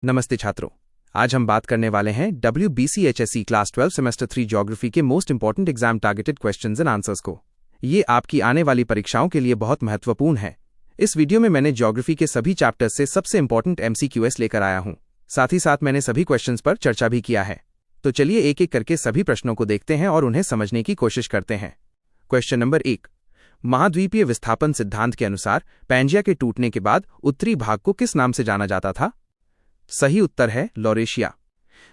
नमस्ते छात्रों, आज हम बात करने वाले हैं WBCHSE क्लास 12 सेमेस्टर 3 ज्योग्राफी के most important exam targeted questions and answers को। ये आपकी आने वाली परीक्षाओं के लिए बहुत महत्वपूर्ण है। इस वीडियो में मैंने ज्योग्राफी के सभी चैप्टर्स से सबसे इंपॉर्टेंट MCQs लेकर आया हूं। साथ ही साथ मैंने सभी क्वेश्चंस पर चर्चा भी किया है। तो चलिए एक एक करके सभी प्रश्नों को देखते हैं और उन्हें समझने की कोशिश करते हैं। क्वेश्चन नंबर 1, महाद्वीपीय विस्थापन सिद्धांत के अनुसार पैंजिया के टूटने के बाद उत्तरी भाग को किस नाम से जाना जाता था? सही उत्तर है लॉरेशिया।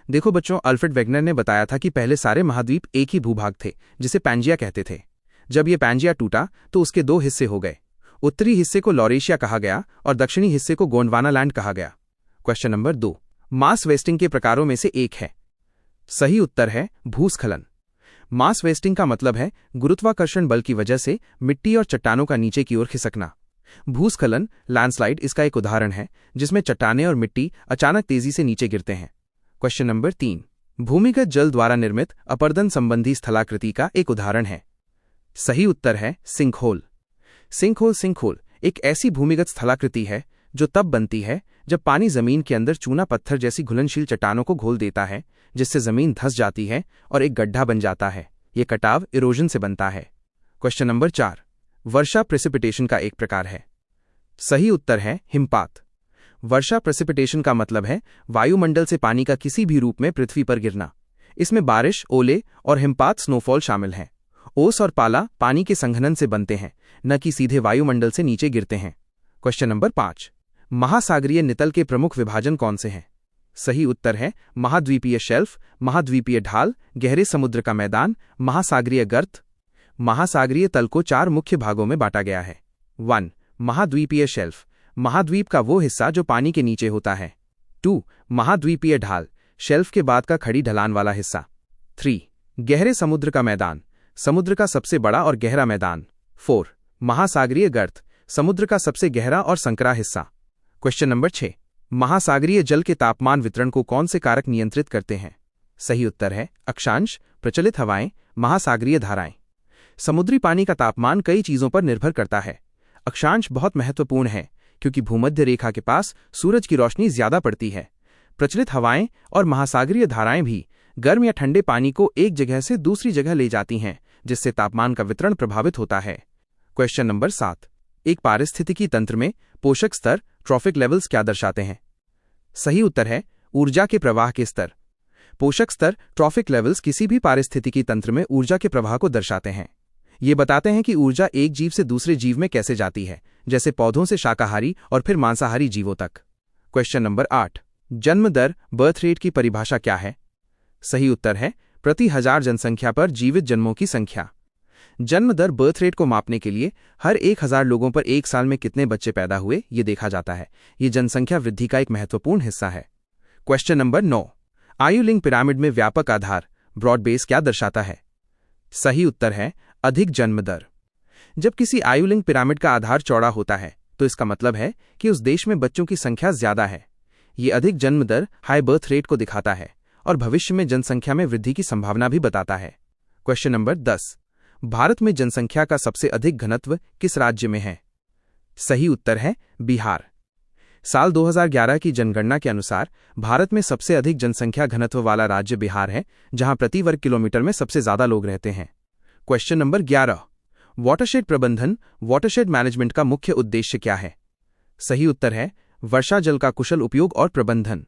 देखो बच्चों, अल्फ्रेड वेगनर ने बताया था कि पहले सारे महाद्वीप एक ही भूभाग थे जिसे पैंजिया कहते थे। जब ये पैंजिया टूटा तो उसके दो हिस्से हो गए। उत्तरी हिस्से को लॉरेशिया कहा गया और दक्षिणी हिस्से को गोंडवानालैंड कहा गया। क्वेश्चन नंबर 2, मास वेस्टिंग के प्रकारों में से एक है। सही उत्तर है भूस्खलन। मास वेस्टिंग का मतलब है गुरुत्वाकर्षण बल की वजह से मिट्टी और चट्टानों का नीचे की ओर खिसकना। भूस्खलन लैंडस्लाइड इसका एक उदाहरण है, जिसमें चट्टानें और मिट्टी अचानक तेजी से नीचे गिरते हैं। क्वेश्चन नंबर 3, भूमिगत जल द्वारा निर्मित अपरदन संबंधी स्थलाकृति का एक उदाहरण है। सही उत्तर है सिंकहोल। सिंकहोल एक ऐसी भूमिगत स्थलाकृति है जो तब बनती है जब पानी जमीन के अंदर चूना पत्थर जैसी घुलनशील चट्टानों को घोल देता है, जिससे जमीन धंस जाती है और एक गड्ढा बन जाता है। यह कटाव इरोजन से बनता है। क्वेश्चन नंबर 4, वर्षा प्रेसिपिटेशन का एक प्रकार है। सही उत्तर है हिमपात। वर्षा प्रेसिपिटेशन का मतलब है वायुमंडल से पानी का किसी भी रूप में पृथ्वी पर गिरना। इसमें बारिश, ओले और हिमपात स्नोफॉल शामिल हैं। ओस और पाला पानी के संघनन से बनते हैं, न कि सीधे वायुमंडल से नीचे गिरते हैं। क्वेश्चन नंबर 5, महासागरीय नितल के प्रमुख विभाजन कौन से हैं? सही उत्तर है महाद्वीपीय शेल्फ, महाद्वीपीय ढाल, गहरे समुद्र का मैदान, महासागरीय गर्त। महासागरीय तल को 4 मुख्य भागों में बांटा गया है। 1, महाद्वीपीय शेल्फ, महाद्वीप का वो हिस्सा जो पानी के नीचे होता है। 2, महाद्वीपीय ढाल, शेल्फ के बाद का खड़ी ढलान वाला हिस्सा। 3, गहरे समुद्र का मैदान, समुद्र का सबसे बड़ा और गहरा मैदान। 4, महासागरीय गर्त, समुद्र का सबसे गहरा और संकरा हिस्सा। क्वेश्चन नंबर 6, महासागरीय जल के तापमान वितरण को कौन से कारक नियंत्रित करते हैं? सही उत्तर है अक्षांश, प्रचलित हवाएं, महासागरीय धाराएं। समुद्री पानी का तापमान कई चीजों पर निर्भर करता है। अक्षांश बहुत महत्वपूर्ण है क्योंकि भूमध्य रेखा के पास सूरज की रोशनी ज्यादा पड़ती है। प्रचलित हवाएं और महासागरीय धाराएं भी गर्म या ठंडे पानी को एक जगह से दूसरी जगह ले जाती हैं, जिससे तापमान का वितरण प्रभावित होता है। क्वेश्चन नंबर 7, एक पारिस्थितिकी तंत्र में पोषक स्तर ट्रॉफिक लेवल्स क्या दर्शाते हैं? सही उत्तर है ऊर्जा के प्रवाह के स्तर। पोषक स्तर ट्रॉफिक लेवल्स किसी भी पारिस्थितिकी तंत्र में ऊर्जा के प्रवाह को दर्शाते हैं। ये बताते हैं कि ऊर्जा एक जीव से दूसरे जीव में कैसे जाती है, जैसे पौधों से शाकाहारी और फिर मांसाहारी जीवों तक। क्वेश्चन नंबर 8, जन्म दर बर्थ रेट की परिभाषा क्या है? सही उत्तर है प्रति 1000 जनसंख्या पर जीवित जन्मों की संख्या। जन्म दर बर्थ रेट को मापने के लिए हर 1000 लोगों पर एक साल में कितने बच्चे पैदा हुए ये देखा जाता है। ये जनसंख्या वृद्धि का एक महत्वपूर्ण हिस्सा है। क्वेश्चन नंबर 9, आयु लिंग पिरामिड में व्यापक आधार ब्रॉड बेस क्या दर्शाता है? सही उत्तर है अधिक जन्म दर। जब किसी आयुलिंग पिरामिड का आधार चौड़ा होता है तो इसका मतलब है कि उस देश में बच्चों की संख्या ज्यादा है। ये अधिक जन्म दर हाई बर्थ रेट को दिखाता है और भविष्य में जनसंख्या में वृद्धि की संभावना भी बताता है। क्वेश्चन नंबर 10, भारत में जनसंख्या का सबसे अधिक घनत्व किस राज्य में है? सही उत्तर है बिहार। साल 2011 की जनगणना के अनुसार भारत में सबसे अधिक जनसंख्या घनत्व वाला राज्य बिहार है, जहां प्रति वर्ग किलोमीटर में सबसे ज्यादा लोग रहते हैं। क्वेश्चन नंबर 11, वाटरशेड प्रबंधन वाटरशेड मैनेजमेंट का मुख्य उद्देश्य क्या है? सही उत्तर है वर्षा जल का कुशल उपयोग और प्रबंधन।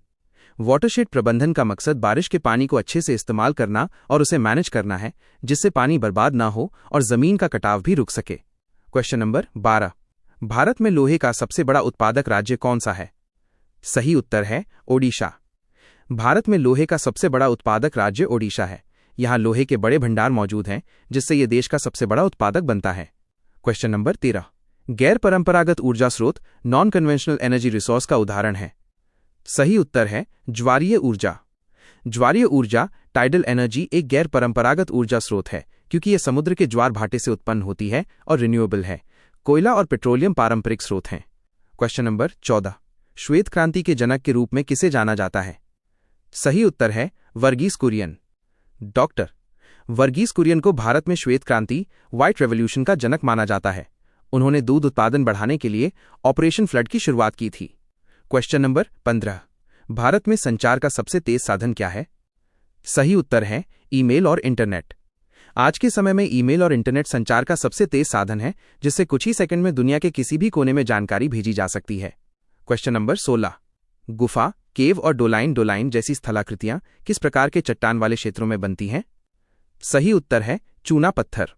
वाटरशेड प्रबंधन का मकसद बारिश के पानी को अच्छे से इस्तेमाल करना और उसे मैनेज करना है, जिससे पानी बर्बाद ना हो और जमीन का कटाव भी रुक सके। क्वेश्चन नंबर 12, भारत में लोहे का सबसे बड़ा उत्पादक राज्य कौन सा है? सही उत्तर है ओडिशा। भारत में लोहे का सबसे बड़ा उत्पादक राज्य ओडिशा है। यहां लोहे के बड़े भंडार मौजूद हैं, जिससे यह देश का सबसे बड़ा उत्पादक बनता है। क्वेश्चन नंबर 13, गैर परंपरागत ऊर्जा स्रोत नॉन कन्वेंशनल एनर्जी रिसोर्स का उदाहरण है। सही उत्तर है ज्वारीय ऊर्जा। ज्वारीय ऊर्जा टाइडल एनर्जी एक गैर परंपरागत ऊर्जा स्रोत है, क्योंकि यह समुद्र के ज्वार भाटे से उत्पन्न होती है और रिन्यूएबल है। कोयला और पेट्रोलियम पारंपरिक स्रोत हैं। क्वेश्चन नंबर 14, श्वेत क्रांति के जनक के रूप में किसे जाना जाता है? सही उत्तर है वर्गीस कुरियन। डॉक्टर वर्गीस कुरियन को भारत में श्वेत क्रांति व्हाइट रेवोल्यूशन का जनक माना जाता है। उन्होंने दूध उत्पादन बढ़ाने के लिए ऑपरेशन फ्लड की शुरुआत की थी। क्वेश्चन नंबर 15, भारत में संचार का सबसे तेज साधन क्या है? सही उत्तर है ईमेल और इंटरनेट। आज के समय में ईमेल और इंटरनेट संचार का सबसे तेज साधन है, जिससे कुछ ही सेकंड में दुनिया के किसी भी कोने में जानकारी भेजी जा सकती है। Question number 16। गुफा, केव और डोलाइन जैसी स्थलाकृतियां किस प्रकार के चट्टान वाले क्षेत्रों में बनती हैं? सही उत्तर है चूना पत्थर।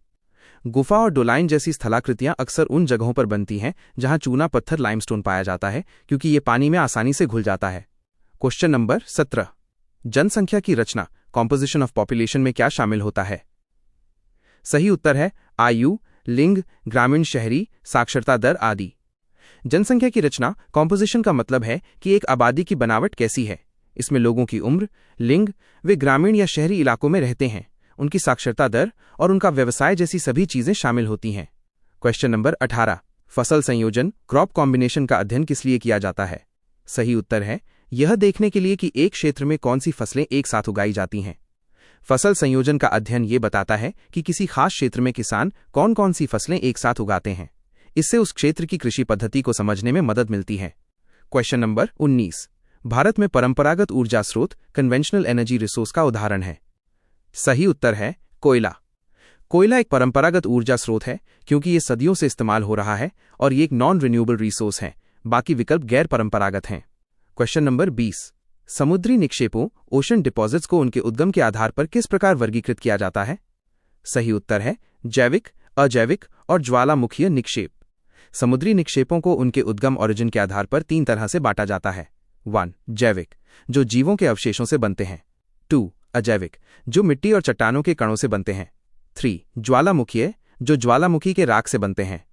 गुफा और डोलाइन जैसी स्थलाकृतियां अक्सर उन जगहों पर बनती हैं जहां चूना पत्थर लाइमस्टोन पाया जाता है, क्योंकि ये पानी में आसानी से घुल जाता है। Question number 17। जनसंख्या की रचना, कॉम्पोजिशन ऑफ पॉपुलेशन में क्या शामिल होता है? सही उत्तर है आयु, लिंग, ग्रामीण शहरी, साक्षरता दर आदि। जनसंख्या की रचना, कॉम्पोजिशन का मतलब है कि एक आबादी की बनावट कैसी है। इसमें लोगों की उम्र, लिंग, वे ग्रामीण या शहरी इलाकों में रहते हैं, उनकी साक्षरता दर और उनका व्यवसाय जैसी सभी चीजें शामिल होती हैं। Question number 18। फसल संयोजन, क्रॉप कॉम्बिनेशन का अध्ययन किस लिए किया जाता है? सही उत्तर है यह देखने के लिए कि एक क्षेत्र में कौन सी फसलें एक साथ उगाई जाती हैं। फसल संयोजन का अध्ययन ये बताता है कि किसी खास क्षेत्र में किसान कौन कौन सी फसलें एक साथ उगाते हैं। इससे उस क्षेत्र की कृषि पद्धति को समझने में मदद मिलती है। Question number 19। भारत में परंपरागत ऊर्जा स्रोत, कन्वेंशनल एनर्जी रिसोर्स का उदाहरण है। सही उत्तर है कोयला। कोयला एक परंपरागत ऊर्जा स्रोत है, क्योंकि ये सदियों से इस्तेमाल हो रहा है और ये एक नॉन रिन्यूएबल रिसोर्स है। बाकी विकल्प गैर परंपरागत हैं। Question number 20। समुद्री निक्षेपों, ओशन डिपॉजिट्स को उनके उद्गम के आधार पर किस प्रकार वर्गीकृत किया जाता है? सही उत्तर है जैविक, अजैविक और ज्वालामुखीय निक्षेप। समुद्री निक्षेपों को उनके उद्गम ओरिजिन के आधार पर 3 तरह से बांटा जाता है। 1. जैविक, जो जीवों के अवशेषों से बनते हैं। 2. अजैविक, जो मिट्टी और चट्टानों के कणों से बनते हैं। 3. ज्वालामुखीय, जो ज्वालामुखी के राख से बनते हैं।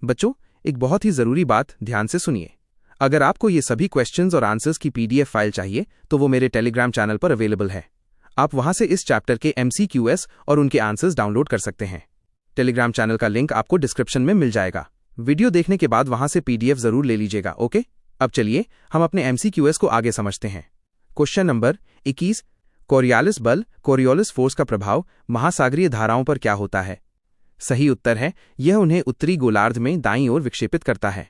बच्चों, एक बहुत ही जरूरी बात ध्यान से सुनिए। अगर आपको ये सभी क्वेश्चंस और आंसर्स की PDF फाइल चाहिए तो वो मेरे टेलीग्राम चैनल पर अवेलेबल है। आप वहां से इस चैप्टर के MCQs और उनके आंसर्स डाउनलोड कर सकते हैं। टेलीग्राम चैनल का लिंक आपको डिस्क्रिप्शन में मिल जाएगा। वीडियो देखने के बाद वहां से PDF जरूर ले लीजिएगा, ओके? अब चलिए हम अपने MCQs को आगे समझते हैं। Question number 21। कोरियालिस बल, कोरियोलिस फोर्स का प्रभाव महासागरीय धाराओं पर क्या होता है? सही उत्तर है यह उन्हें उत्तरी गोलार्ध में दाईं ओर विक्षेपित करता है।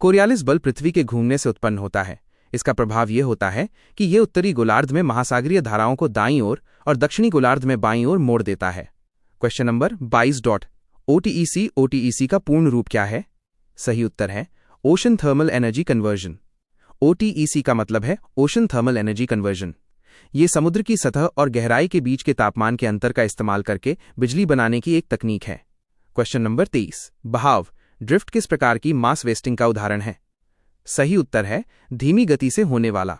कोरियालिस बल पृथ्वी के घूमने से उत्पन्न होता है। इसका प्रभाव यह होता है कि यह उत्तरी गोलार्ध में महासागरीय धाराओं को दाईं ओर और दक्षिणी गोलार्ध में बाईं ओर मोड़ देता है। Question number 22। OTEC का पूर्ण रूप क्या है? सही उत्तर है ocean thermal energy conversion. OTEC का मतलब है ओशन थर्मल एनर्जी कन्वर्जन। ये समुद्र की सतह और गहराई के बीच के तापमान के अंतर का इस्तेमाल करके बिजली बनाने की एक तकनीक है। Question number 23। बहाव, ड्रिफ्ट किस प्रकार की मास वेस्टिंग का उदाहरण है? सही उत्तर है धीमी गति से होने वाला।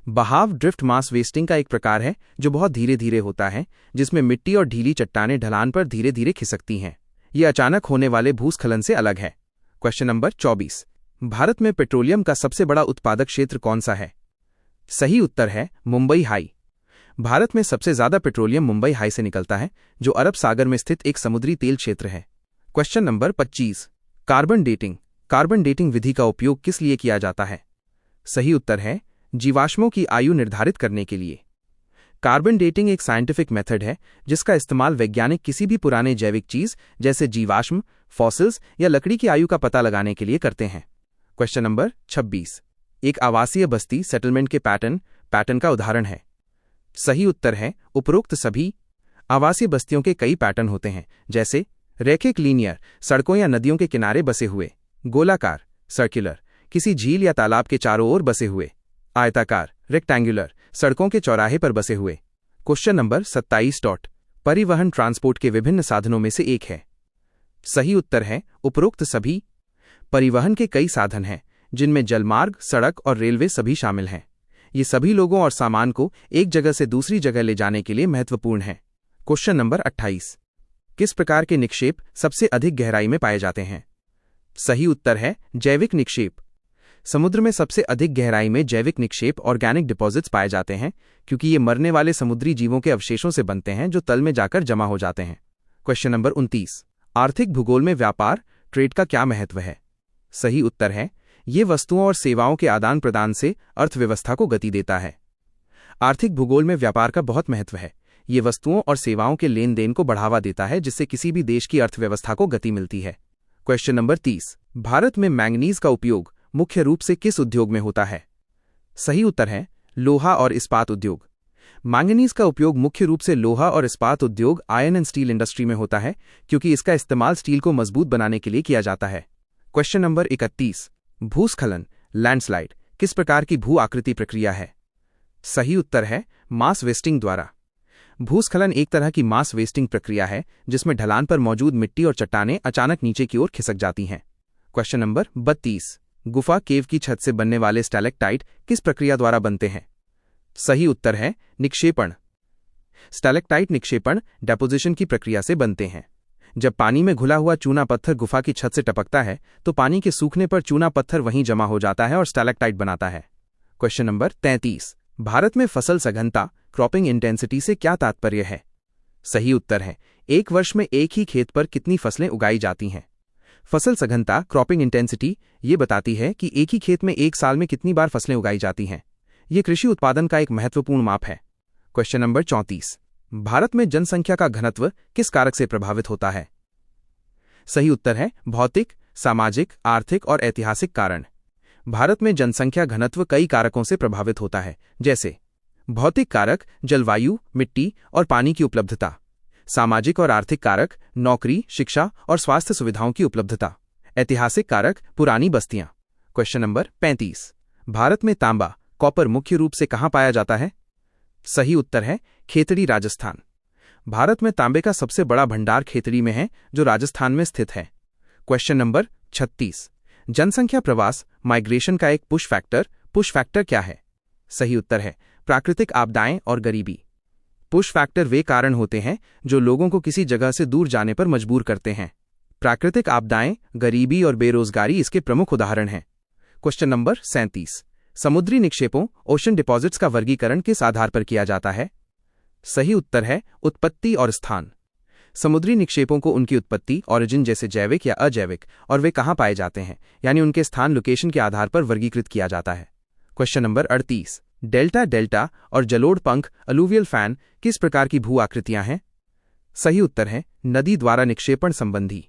बहाव ड्रिफ्ट मास वेस्टिंग का एक प्रकार है जो बहुत धीरे धीरे होता है, जिसमें मिट्टी और ढीली चट्टानें ढलान पर धीरे धीरे खिसकती हैं। यह अचानक होने वाले भूस्खलन से अलग है। Question number 24। भारत में पेट्रोलियम का सबसे बड़ा उत्पादक क्षेत्र कौन सा है? सही उत्तर है मुंबई हाई। भारत में सबसे ज्यादा पेट्रोलियम मुंबई हाई से निकलता है, जो अरब सागर में स्थित एक समुद्री तेल क्षेत्र है। Question number 25। कार्बन डेटिंग विधि का उपयोग किस लिए किया जाता है? सही उत्तर है जीवाश्मों की आयु निर्धारित करने के लिए। कार्बन डेटिंग एक साइंटिफिक मेथड है जिसका इस्तेमाल वैज्ञानिक किसी भी पुराने जैविक चीज जैसे जीवाश्म, फॉसिल्स या लकड़ी की आयु का पता लगाने के लिए करते हैं। Question number 26। एक आवासीय बस्ती सेटलमेंट के पैटर्न का उदाहरण है। सही उत्तर है उपरोक्त सभी। आवासीय बस्तियों के कई पैटर्न होते हैं, जैसे रैखिक लीनियर, सड़कों या नदियों के किनारे बसे हुए; गोलाकार, सर्कुलर, किसी झील या तालाब के चारों ओर बसे हुए; आयताकार, रेक्टेंगुलर, सड़कों के चौराहे पर बसे हुए। Question number 27। परिवहन ट्रांसपोर्ट के विभिन्न साधनों में से एक है। सही उत्तर है उपरोक्त सभी। परिवहन के कई साधन हैं, जिनमें जलमार्ग, सड़क और रेलवे सभी शामिल हैं। ये सभी लोगों और सामान को एक जगह से दूसरी जगह ले जाने के लिए महत्वपूर्ण हैं। Question number 28। किस प्रकार के निक्षेप सबसे अधिक गहराई में पाए जाते हैं? सही उत्तर है जैविक निक्षेप। समुद्र में सबसे अधिक गहराई में जैविक निक्षेप, ऑर्गेनिक डिपॉजिट्स पाए जाते हैं, क्योंकि ये मरने वाले समुद्री जीवों के अवशेषों से बनते हैं जो तल में जाकर जमा हो जाते हैं। Question number 29। आर्थिक भूगोल में व्यापार, ट्रेड का क्या महत्व है? सही उत्तर है ये वस्तुओं और सेवाओं के आदान प्रदान से अर्थव्यवस्था को गति देता है। आर्थिक भूगोल में व्यापार का बहुत महत्व है। ये वस्तुओं और सेवाओं के लेन देन को बढ़ावा देता है, जिससे किसी भी देश की अर्थव्यवस्था को गति मिलती है। Question number 30। भारत में मैंगनीज का उपयोग मुख्य रूप से किस उद्योग में होता है? सही उत्तर है लोहा और इस्पात उद्योग। मैंगनीज का उपयोग मुख्य रूप से लोहा और इस्पात उद्योग आयरन एंड स्टील इंडस्ट्री में होता है क्योंकि इसका इस्तेमाल स्टील को मजबूत बनाने के लिए किया जाता है। Question number 31। भूस्खलन लैंडस्लाइड किस प्रकार की भू आकृति प्रक्रिया है? सही उत्तर है मास वेस्टिंग द्वारा। भूस्खलन एक तरह की मास वेस्टिंग प्रक्रिया है जिसमें ढलान पर मौजूद मिट्टी और चट्टानें अचानक नीचे की ओर खिसक जाती हैं। Question number 32। गुफा केव की छत से बनने वाले स्टैलेक्टाइट किस प्रक्रिया द्वारा बनते हैं? सही उत्तर है निक्षेपण। स्टैलेक्टाइट निक्षेपण डेपोजिशन की प्रक्रिया से बनते हैं। जब पानी में घुला हुआ चूना पत्थर गुफा की छत से टपकता है तो पानी के सूखने पर चूना पत्थर वहीं जमा हो जाता है और स्टैलेक्टाइट बनाता है। Question number 33। भारत में फसल सघनता क्रॉपिंग इंटेंसिटी से क्या तात्पर्य है? सही उत्तर है एक वर्ष में एक ही खेत पर कितनी फसलें उगाई जाती हैं। फसल सघनता क्रॉपिंग इंटेंसिटी ये बताती है कि एक ही खेत में एक साल में कितनी बार फसलें उगाई जाती हैं। ये कृषि उत्पादन का एक महत्वपूर्ण माप है। Question number 34। भारत में जनसंख्या का घनत्व किस कारक से प्रभावित होता है? सही उत्तर है भौतिक, सामाजिक, आर्थिक और ऐतिहासिक कारण। भारत में जनसंख्या घनत्व कई कारकों से प्रभावित होता है, जैसे भौतिक कारक जलवायु, मिट्टी और पानी की उपलब्धता। सामाजिक और आर्थिक कारक नौकरी, शिक्षा और स्वास्थ्य सुविधाओं की उपलब्धता। ऐतिहासिक कारक पुरानी बस्तियां। Question number 35। भारत में तांबा कॉपर मुख्य रूप से कहां पाया जाता है? सही उत्तर है खेतड़ी, राजस्थान। भारत में तांबे का सबसे बड़ा भंडार खेतड़ी में है जो राजस्थान में स्थित है। Question number 36। जनसंख्या प्रवास माइग्रेशन का एक पुश फैक्टर क्या है? सही उत्तर है प्राकृतिक आपदाएं और गरीबी। पुश फैक्टर वे कारण होते हैं जो लोगों को किसी जगह से दूर जाने पर मजबूर करते हैं। प्राकृतिक आपदाएं, गरीबी और बेरोजगारी इसके प्रमुख उदाहरण हैं। Question number 37। समुद्री निक्षेपों ओशन डिपॉजिट्स का वर्गीकरण किस आधार पर किया जाता है? सही उत्तर है उत्पत्ति और स्थान। समुद्री निक्षेपों को उनकी उत्पत्ति ऑरिजिन जैसे जैविक या अजैविक और वे कहां पाए जाते हैं यानी उनके स्थान लोकेशन के आधार पर वर्गीकृत किया जाता है। Question number 38। डेल्टा और जलोढ़ पंख अलूवियल फैन किस प्रकार की भू आकृतियां हैं? सही उत्तर है नदी द्वारा निक्षेपण संबंधी।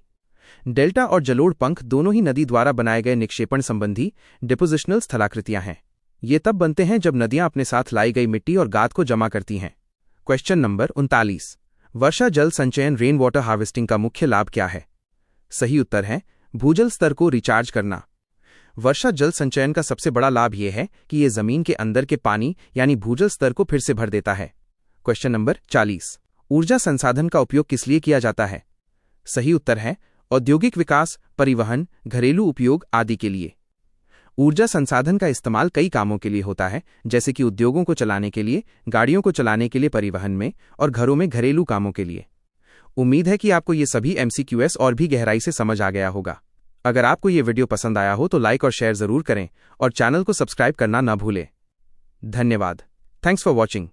डेल्टा और जलोढ़ पंख दोनों ही नदी द्वारा बनाए गए निक्षेपण संबंधी डिपोजिशनल स्थलाकृतियां हैं। ये तब बनते हैं जब नदियां अपने साथ लाई गई मिट्टी और गाद को जमा करती हैं। Question number 39। वर्षा जल संचयन रेन वाटर हार्वेस्टिंग का मुख्य लाभ क्या है? सही उत्तर है भूजल स्तर को रिचार्ज करना। वर्षा जल संचयन का सबसे बड़ा लाभ यह है कि यह जमीन के अंदर के पानी यानी भूजल स्तर को फिर से भर देता है। Question number 40। ऊर्जा संसाधन का उपयोग किस लिए किया जाता है? सही उत्तर है औद्योगिक विकास, परिवहन, घरेलू उपयोग आदि के लिए। ऊर्जा संसाधन का इस्तेमाल कई कामों के लिए होता है, जैसे कि उद्योगों को चलाने के लिए, गाड़ियों को चलाने के लिए परिवहन में और घरों में घरेलू कामों के लिए। उम्मीद है कि आपको ये सभी MCQs और भी गहराई से समझ आ गया होगा। अगर आपको ये वीडियो पसंद आया हो तो लाइक और शेयर जरूर करें और चैनल को सब्सक्राइब करना ना भूलें। धन्यवाद। Thanks for watching.